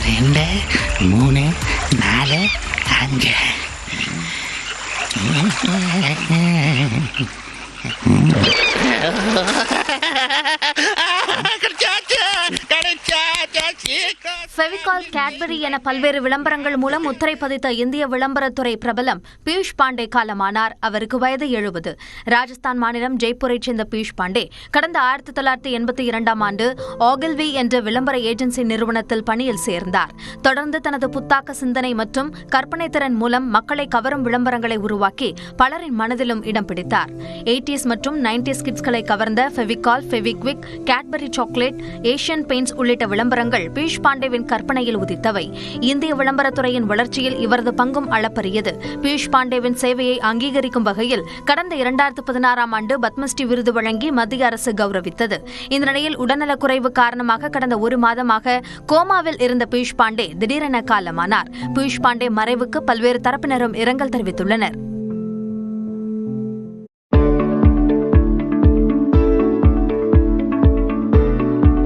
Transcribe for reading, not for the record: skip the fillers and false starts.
2 3 4 5. Fevicol, Cadbury என பல்வேறு விளம்பரங்கள் மூலம் முத்திரை பதித்த இந்திய விளம்பரத்துறை பிரபலம் பியூஷ் பாண்டே காலமானார். அவருக்கு வயது 70. ராஜஸ்தான் மாநிலம் ஜெய்ப்பூரைச் சேர்ந்த பியூஷ் பாண்டே கடந்த 1982 ஆண்டு ஆகில்வி என்ற விளம்பர ஏஜென்சி நிறுவனத்தில் பணியில் சேர்ந்தார். தொடர்ந்து தனது புத்தாக்க சிந்தனை மற்றும் கற்பனை திறன் மூலம் மக்களை கவரும் விளம்பரங்களை உருவாக்கி பலரின் மனதிலும் இடம் பிடித்தார். 80s மற்றும் 90s கிட்ஸ்களை கவர்ந்த Fevicol, Fevikwik, Cadbury chocolate, Asian paints உள்ளிட்ட விளம்பரங்கள் பியூஷ் பாண்டேவின் கற்பனையில் உதித்தவை. இந்திய விளம்பரத்துறையின் வளர்ச்சியில் இவரது பங்கும் அளப்பரியது. பியூஷ் பாண்டேவின் சேவையை அங்கீகரிக்கும் வகையில் கடந்த 2016 ஆண்டு பத்மஸ்ரீ விருது வழங்கி மத்திய அரசு கௌரவித்தது. இந்த நிலையில் உடல்நலக்குறைவு காரணமாக கடந்த 1 மாதமாக கோமாவில் இருந்த பியூஷ் பாண்டே திடீரென காலமானார். பியூஷ் பாண்டே மறைவுக்கு பல்வேறு தரப்பினரும் இரங்கல் தெரிவித்துள்ளனர்.